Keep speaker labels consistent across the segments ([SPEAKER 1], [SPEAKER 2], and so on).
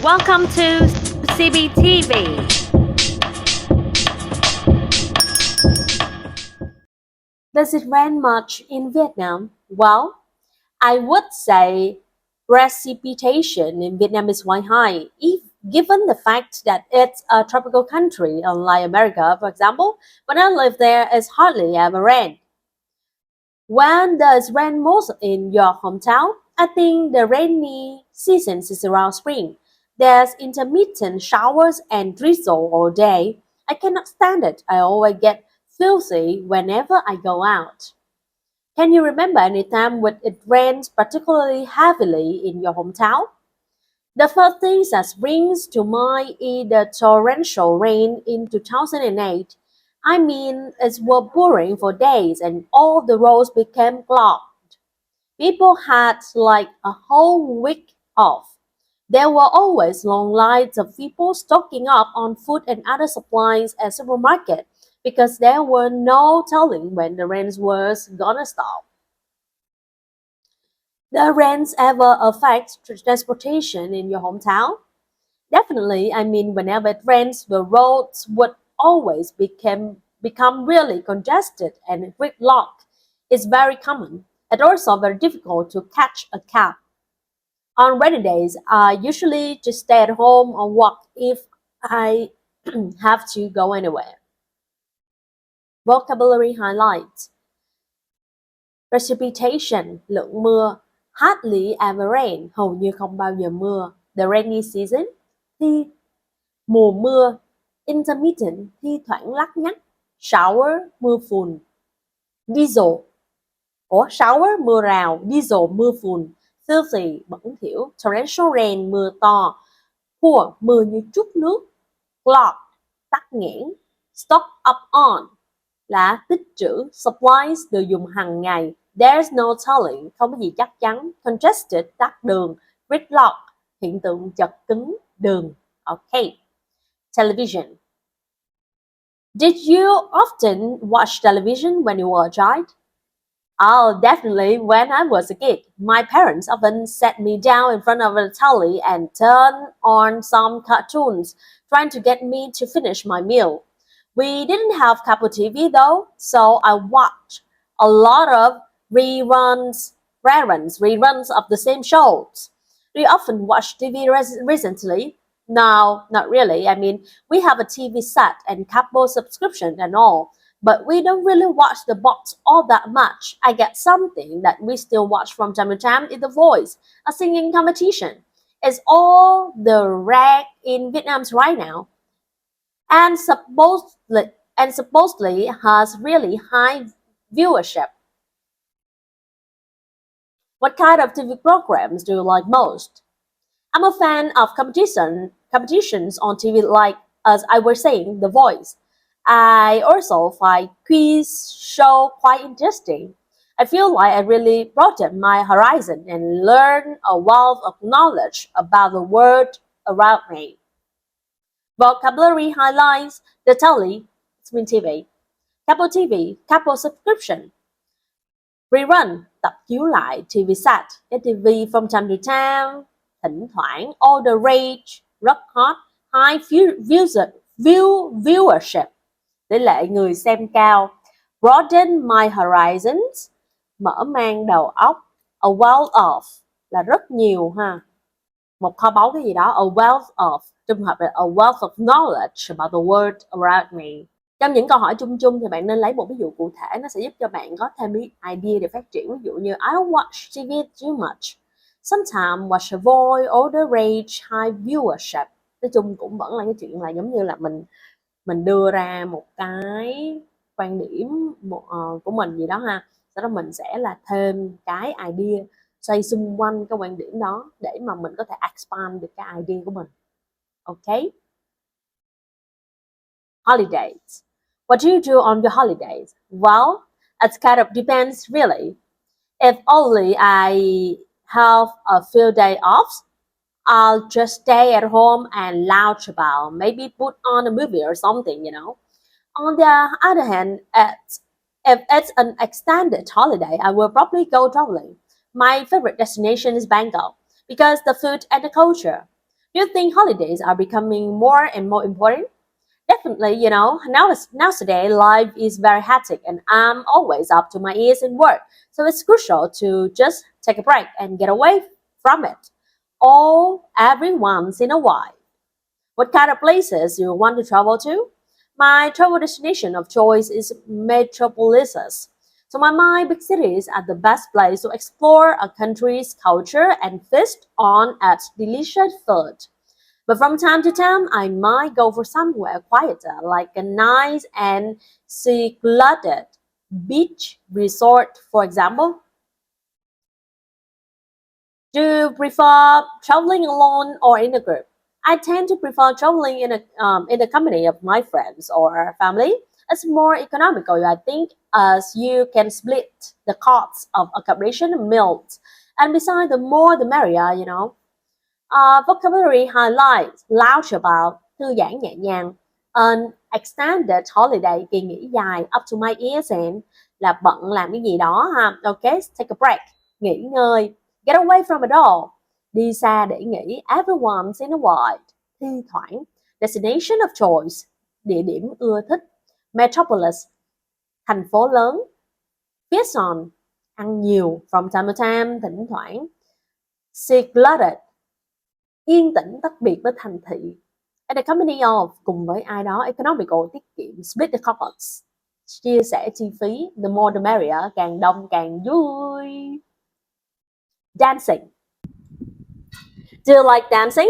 [SPEAKER 1] Welcome to CBTV. Does it rain much in Vietnam? Well, I would say precipitation in Vietnam is quite high, if given the fact that it's a tropical country, unlike America, for example. When I live there, it's hardly ever rain. When does rain most in your hometown? I think the rainy season is around spring. There's intermittent showers and drizzle all day. I cannot stand it. I always get filthy whenever I go out. Can you remember any time when it rains particularly heavily in your hometown? The first thing that springs to mind is the torrential rain in 2008. I mean, it was pouring for days and all the roads became clogged. People had like a whole week off. There were always long lines of people stocking up on food and other supplies at supermarket because there were no telling when the rain was gonna stop. The rains ever affect transportation in your hometown? Definitely, I mean, whenever it rains, the roads would always become really congested and gridlocked. It's very common. It's also very difficult to catch a cab. On rainy days, I usually just stay at home or walk if I have to go anywhere. Vocabulary highlights: precipitation, lượng mưa; hardly ever rain, hầu như không bao giờ mưa; the rainy season, thi mùa mưa; intermittent, thi thoảng lắt nhắt; shower, mưa phùn; diesel, shower mưa rào, diesel mưa phùn; filthy, bẩn thỉu; torrential rain, mưa to; pour, mưa như trút nước; clog, tắc nghẽn; stock up on là tích trữ, supplies, đồ dùng hàng ngày; there's no telling, không có gì chắc chắn; congested, tắc đường; gridlock, hiện tượng chật cứng đường. Okay. Television. Did you often watch television when you were a child? Oh, definitely. When I was a kid, my parents often sat me down in front of the telly and turned on some cartoons, trying to get me to finish my meal. We didn't have cable TV though, so I watched a lot of reruns of the same shows. Do you often watch TV recently? No, not really. I mean, we have a TV set and cable subscription and all, but we don't really watch the box all that much. I get something that we still watch from time to time is The Voice, a singing competition. It's all the rage in Vietnam right now, and supposedly has really high viewership. What kind of TV programs do you like most? I'm a fan of competitions on TV like, as I was saying, The Voice. I also find quiz show quite interesting. I feel like I really broadened my horizon and learned a wealth of knowledge about the world around me. Vocabulary highlights: the telly, it's mean TV, cable TV, cable subscription, rerun, tập chiếu lại, TV set, cái TV from time to time, thỉnh thoảng, all the rage, rất hot, high viewership, tỷ lệ người xem cao, broaden my horizons, mở mang đầu óc, a wealth of là rất nhiều ha, một kho báu cái gì đó, a wealth of, trong hợp là a wealth of knowledge about the world around me. Trong những câu hỏi chung chung thì bạn nên lấy một ví dụ cụ thể, nó sẽ giúp cho bạn có thêm ý idea để phát triển. Ví dụ như I don't watch TV too much. Sometimes watch a voice, all the rage, high viewership. Nói chung cũng vẫn là cái chuyện là giống như là mình đưa ra một cái quan điểm của mình gì đó ha. Sau đó mình sẽ là thêm cái idea xoay xung quanh cái quan điểm đó để mà mình có thể expand được cái idea của mình. Okay? Holidays. What do you do on your holidays? Well, it kind of depends really. If only I have a few days off, I'll just stay at home and lounge about, maybe put on a movie or something, you know. On the other hand, if it's an extended holiday, I will probably go traveling. My favorite destination is Bangkok because the food and the culture. Do you think holidays are becoming more and more important? Definitely, nowadays life is very hectic and I'm always up to my ears in work. So it's crucial to just take a break and get away from it. All every once in a while. What kind of places do you want to travel to? My travel destination of choice is metropolises. To my mind, big cities are the best place to explore a country's culture and feast on its delicious food. But from time to time, I might go for somewhere quieter, like a nice and secluded beach resort, for example. Do you prefer traveling alone or in a group? I tend to prefer traveling in the company of my friends or family. It's more economical, I think, as you can split the costs of accommodation and meals. And besides, the more the merrier. Vocabulary highlights lounge about, thư giãn nhẹ nhàng. An extended holiday, kỳ nghỉ dài, up to my ears and là bận làm cái gì đó ha. Okay, take a break, nghỉ ngơi. Get away from it all, đi xa để nghỉ. Every once in a while, thi thoảng. Destination of choice, địa điểm ưa thích. Metropolis, thành phố lớn. Feast on, ăn nhiều. From time to time, thỉnh thoảng. Secluded, yên tĩnh tách biệt với thành thị. At the company of, cùng với ai đó. Economical, tiết kiệm. Split the costs, chia sẻ chi phí. The more the merrier, càng đông càng vui. Dancing. Do you like dancing?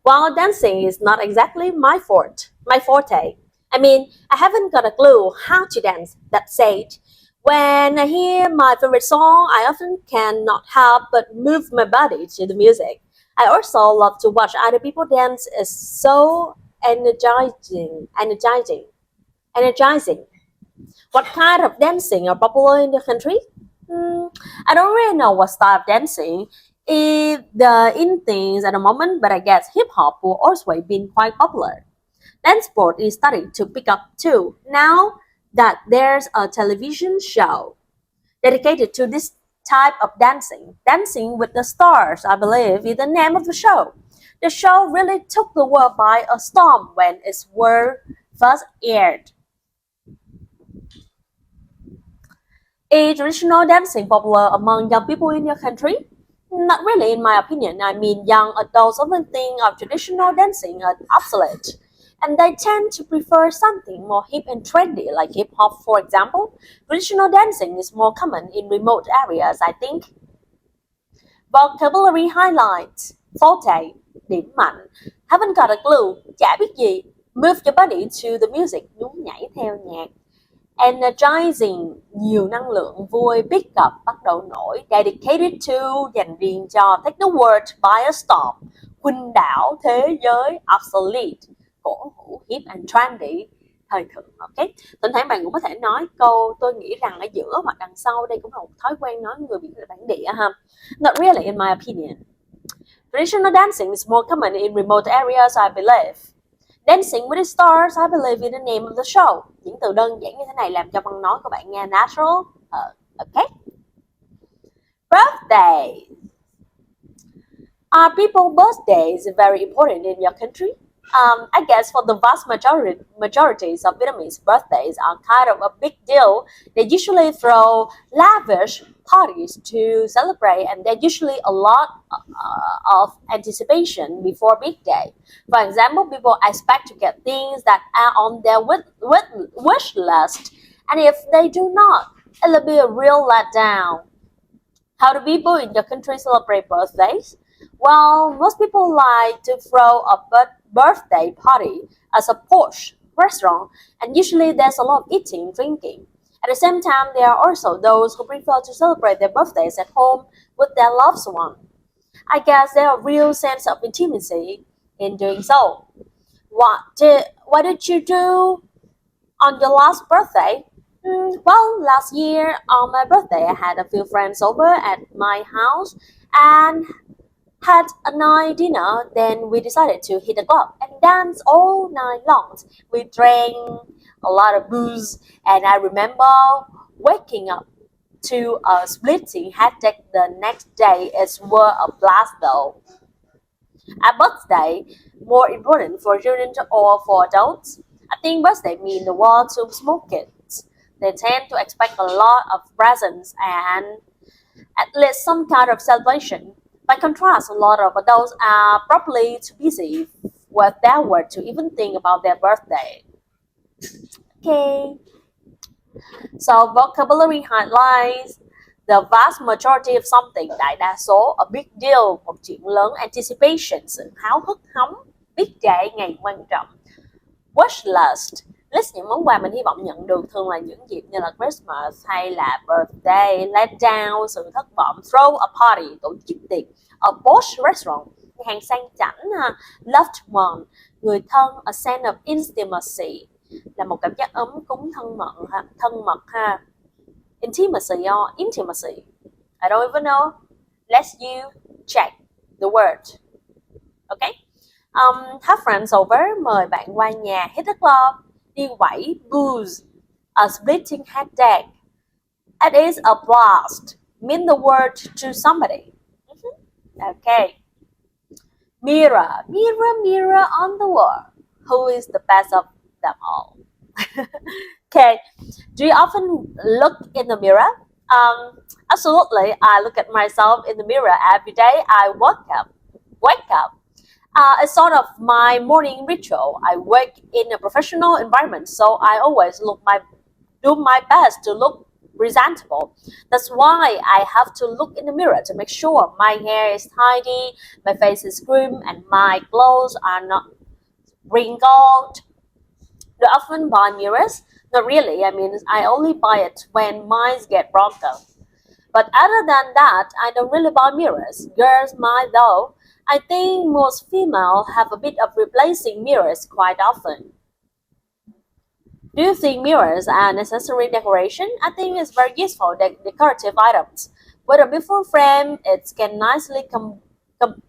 [SPEAKER 1] Well, dancing is not exactly my forte. I mean, I haven't got a clue how to dance. That said, when I hear my favorite song, I often cannot help but move my body to the music. I also love to watch other people dance. It's so energizing. What kind of dancing are popular in the country? Hmm, I don't really know what style of dancing is the in things at the moment, but I guess hip hop will also been quite popular. Dance sport is starting to pick up too. Now that there's a television show dedicated to this type of dancing, Dancing with the Stars, I believe, is the name of the show. The show really took the world by a storm when it was first aired. Is traditional dancing popular among young people in your country? Not really, in my opinion. I mean, young adults often think of traditional dancing as obsolete, and they tend to prefer something more hip and trendy, like hip hop, for example. Traditional dancing is more common in remote areas, I think. Vocabulary highlights, forte, điểm mạnh. Haven't got a clue, chả biết gì. Move your body to the music, nhún nhảy theo nhạc. Energizing, nhiều năng lượng, vui. Pick up, bắt đầu nổi. Dedicated to, dành riêng cho. Take the world by a storm, khuynh đảo thế giới. Obsolete, cổ hủ, hip and trendy, thời thượng. Ok, thỉnh thoảng bạn cũng có thể nói câu tôi nghĩ rằng ở giữa hoặc đằng sau. Đây cũng là một thói quen nói người Việt bản địa ha. Not really in my opinion. Traditional dancing is more common in remote areas, I believe. Dancing with the Stars, I believe in the name of the show. Những từ đơn giản như thế này làm cho văn nói của bạn nghe natural. Okay. Birthday. Are people's birthdays very important in your country? I guess for the vast majorities of Vietnamese, birthdays are kind of a big deal. They usually throw lavish parties to celebrate, and there's usually a lot of anticipation before big day. For example, people expect to get things that are on their wish list, and if they do not, it'll be a real letdown. How do people in your country celebrate birthdays? Well, most people like to throw a birthday party as a posh restaurant, and usually there's a lot of eating, drinking. At the same time, there are also those who prefer to celebrate their birthdays at home with their loved one. I guess there are a real sense of intimacy in doing so. What did you do on your last birthday? Well, last year on my birthday, I had a few friends over at my house and had a nice dinner. Then we decided to hit the club and dance all night long. We drank a lot of booze, and I remember waking up to a splitting headache the next day. It was a blast though. A birthday more important for children or for adults? I think birthday mean the world to small kids. They tend to expect a lot of presents and at least some kind of celebration. By contrast, a lot of adults are probably too busy with their work to even think about their birthday. Okay, so vocabulary highlights the vast majority of something, đại đa số, a big deal, một chuyện lớn, anticipation, sự háo hức hóng, big day, ngày quan trọng. Wish list, list những món quà mình hy vọng nhận được, thường là những dịp như là Christmas hay là birthday. Let down, sự thất vọng. Throw a party, tổ chức tiệc. A posh restaurant, nhà hàng sang chảnh. Loved one, người thân. A sense of intimacy, là một cảm giác ấm cúng thân mật ha. Intimacy or intimacy, I don't even know. Let's you check the word. Okay. Have friends over, mời bạn qua nhà. Hit the club, đi quẩy. Booze, a splitting headache. It is a blast, mean the word to somebody. Okay. Mirror, mirror, mirror on the wall, who is the best of them all? Okay, do you often look in the mirror? Absolutely, I look at myself in the mirror every day I wake up. It's sort of my morning ritual. I work in a professional environment, so I always do my best to look presentable. That's why I have to look in the mirror to make sure my hair is tidy, my face is groomed, and my clothes are not wrinkled. Do I often buy mirrors? Not really. I mean, I only buy it when mine get broken. But other than that, I don't really buy mirrors. Girls might though. I think most females have a bit of replacing mirrors quite often. Do you think mirrors are necessary decoration? I think it's very useful decorative items. With a beautiful frame, it can nicely complement,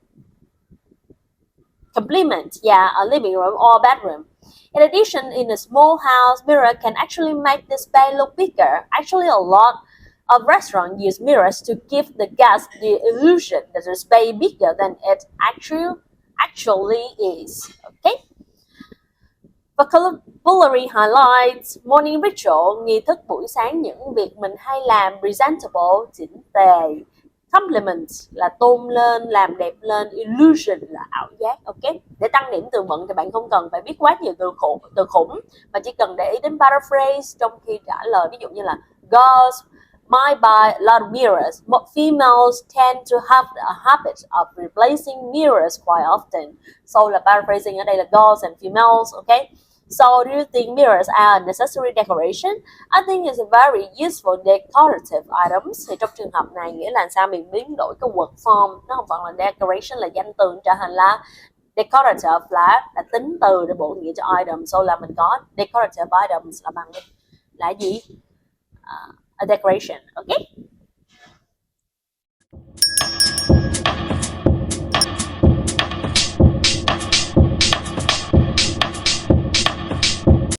[SPEAKER 1] a living room or bedroom. In addition, in a small house, mirror can actually make the space look bigger. Actually, a lot of restaurants use mirrors to give the guests the illusion that the space is bigger than it actually is. Okay. Vocabulary highlights, morning ritual, nghi thức buổi sáng, những việc mình hay làm. Presentable, chỉnh tề. Compliment là tôn lên, làm đẹp lên. Illusion là ảo giác. Ok, để tăng điểm từ vựng thì bạn không cần phải biết quá nhiều từ khủng, mà chỉ cần để ý đến paraphrase trong khi trả lời. Ví dụ như là girls might buy a lot of mirrors. Females tend to have a habit of replacing mirrors quite often. So là paraphrasing ở đây là girls and females. Ok. So, do you think mirrors are a necessary decoration? I think it's a very useful decorative items. Thì trong trường hợp này nghĩa là sao mình biến đổi cái word form, nó không còn là decoration là danh từ, trở thành là decorative là tính từ để bổ nghĩa cho item. So là mình có decorative items là bằng là gì? A decoration. Okay.